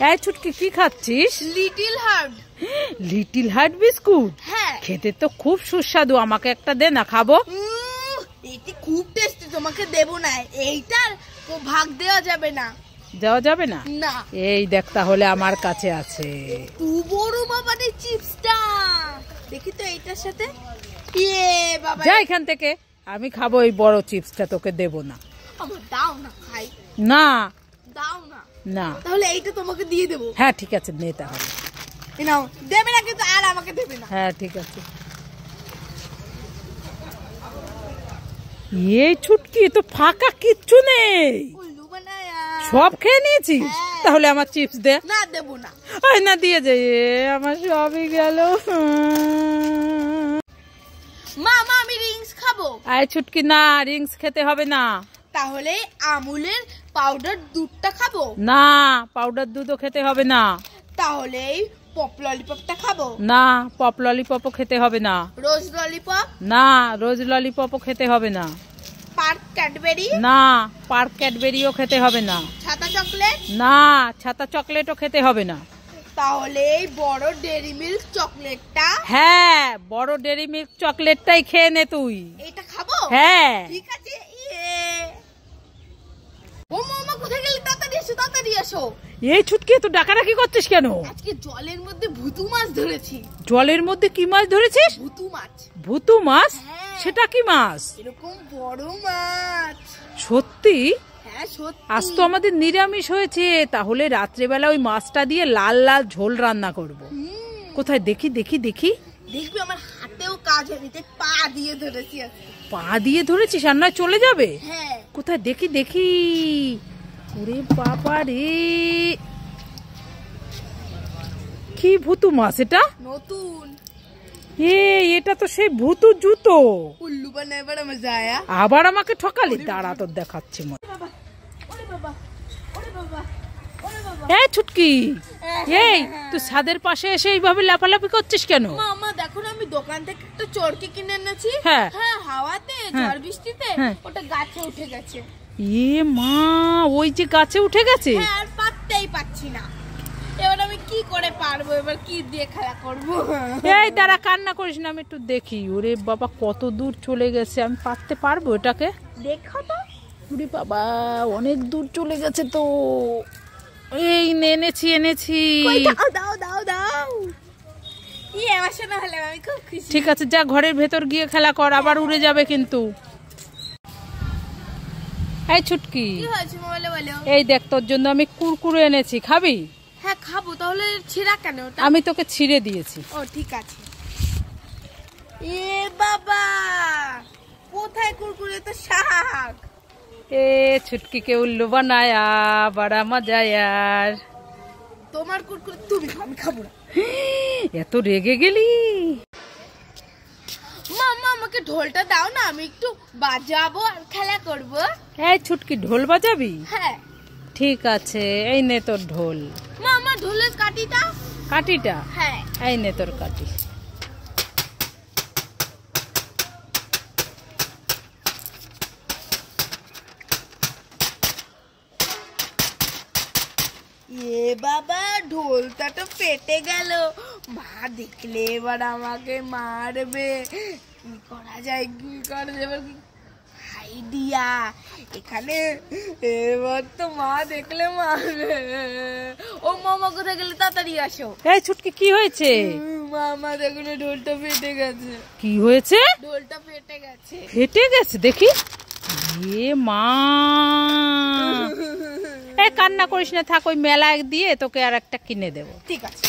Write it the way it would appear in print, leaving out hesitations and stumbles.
এই ছুটকি কি খাচ্ছিস? Little heart. Little heart biscuit? হ্যাঁ। খেতে তো খুব সুস্বাদু, আমাকে একটা দে না, খাবো। এটি খুব টেস্টি, তোমাকে দেব না। এইটার ভাগ দেওয়া যাবে না। দেওয়া যাবে না? না। এই দেখ তাহলে আমার কাছে আছে। তুই বড় বাবারে চিপসটা দেখি তো এইটার সাথে। ইয়ে বাবা, যা এখান থেকে, আমি খাবো এই বড় চিপসটা, তোকে দেব না। আমার দাও না খাই। না দাও না। না। তাহলে এইটা তোমাকে দিয়ে দেবো। হ্যাঁ ঠিক আছে, নে তাহলে। নাও, দেবে না কিন্তু, আর আমাকে দেবে না। হ্যাঁ ঠিক আছে। এই ছুটকি তো ফাঁকা, কিচ্ছু নেই, সব খেয়ে নিয়েছিস? তাহলে আমার চিপস দে। না, দেব না। আয় না, দিয়ে যাই, আমার সবই গেল। মা আমি রিংস খাবো। আয় ছুটকি, না রিংস খেতে হবে না। তাহলে আমুলের পাউডার দুধটা খাবো। না, পাউডার দুধও খেতে হবে না। তাহলে পপ ললিপপটা খাবো। না, পপ ললিপপও খেতে হবে না। রোজ ললিপপ? না, রোজ ললিপপও খেতে হবে না। Park Cadbury? না, পার্ক ক্যাডবেরিও খেতে হবে না। ছাতা চকলেট? না, ছাতা চকলেটও খেতে হবে না। তাহলে এই বড় ডেরি মিল্ক চকলেটটা? হ্যাঁ, বড় ডেরি মিল্ক চকলেটটাই খেয়ে নে তুই। এটা খাবো? হ্যাঁ ঠিক আছে। ও মামা, কোথায় গেলি? তাড়াতাড়ি এসো, তাড়াতাড়ি এসো। এই ছুটকি তো ডাকাডাকি করছিস কেন? আজকে জলের মধ্যে ভুতু মাছ ধরেছি। জলের মধ্যে কি মাছ ধরেছিস? ভুতু মাছ। ভুতু মাছ? হ্যাঁ। সেটা কি মাছ? এরকম বড় মাছ। সত্যি? হ্যাঁ সত্যি। আজ তো আমাদের নিরামিষ হয়েছে, তাহলে রাত্রেবেলা ওই মাছটা দিয়ে লাল লাল ঝোল রান্না করব। কোথায় দেখি দেখি দেখি। দেখবি আমার হাতেও কাজ হয়নি, পা দিয়ে ধরেছি। পা দিয়ে ধরেছিস আর নয় চলে যাবে? হ্যাঁ। কোথায় দেখি দেখি। ওরে বাবা রে, কি ভুতু মাছ এটা? নতুন। এটা তো সেই ভুতু জুতো। উল্লু বানায় বড় মজা আয়া। আবার আমাকে ঠকালি, দাঁড়া তোর দেখাচ্ছি। এই ছুটকি, এই তুই ছাদের পাশে এসে এইভাবে লাফালাফি করছিস কেন? মামা দেখো না, আমি দোকান থেকে একটা চড়কি কিনে এনেছি। হ্যাঁ। হ্যাঁ, হাওয়াতে ঝড় বৃষ্টিতে ওটা গাছে উঠে গেছে। মা, ওই যে গাছে উঠে গেছে? হ্যাঁ, আর পাততেই পাচ্ছি না। এবার আমি কি করে পারবো? এবার কি দিয়ে খেলা করবো? এই দাঁড়া, কান্না করিস না, আমি একটু দেখি। ওরে বাবা, কত দূর চলে গেছে, আমি পারতে পারবো এটাকে? দেখো তো। ওরে বাবা, অনেক দূর চলে গেছে তো। এই এনেছি এনেছি। দাও দাও দাও দাও। আমার শোনা হলে আমি খুব খুশি। ঠিক আছে, যা ঘরের ভেতর গিয়ে খেলা কর, আবার উড়ে যাবে কিন্তু। এই ছুটকি, কি হয়েছে বলো বলো। এই দেখ, তোর জন্য আমি কুরকুরে এনেছি, খাবি? হ্যাঁ খাবো। তাহলে ছিঁড়া কেন ওটা? আমি তোকে ছিঁড়ে দিয়েছি। ও ঠিক আছে। বাবা, কোথায় কুরকুরে? তো শাক। ছুটকি কে উল্লু বানায়া, বড়া মজা यार। তোমার কুরকুরে তুমি খাও, আমি খাবো না। এত রেগে গেলি? মাম্মা, আমাকে ঢোলটা দাও না, আমি একটু বাজাবো আর খেলা করবো। এই ছুটকি, ঢোল বাজাবি? হ্যাঁ ঠিক আছে, এই নে তোর ঢোল। মাম্মা, ঢোলের কাঠিটা? কাঠিটা? হ্যাঁ। এই নে তোর কাঠি। বাবা, ঢোলটা তো ফেটে গেল। মা দেখলে এবার আমাকে মারবে। কি করা যায়, কি করা যাবে? আইডিয়া এখানে। এবার তো মা দেখলে মারবে। ও মামা, কোথায় গেলে? তাড়াতাড়ি আসো। এই ছুটকি, কি হয়েছে? মামা দেখো না, ঢোলটা ফেটে গেছে। কি হয়েছে? ঢোলটা ফেটে গেছে। ফেটে গেছে? দেখি। মা, কান্না করিস না, থাক, ওই মেলায় দিয়ে তোকে আর একটা কিনে দেবো। ঠিক আছে।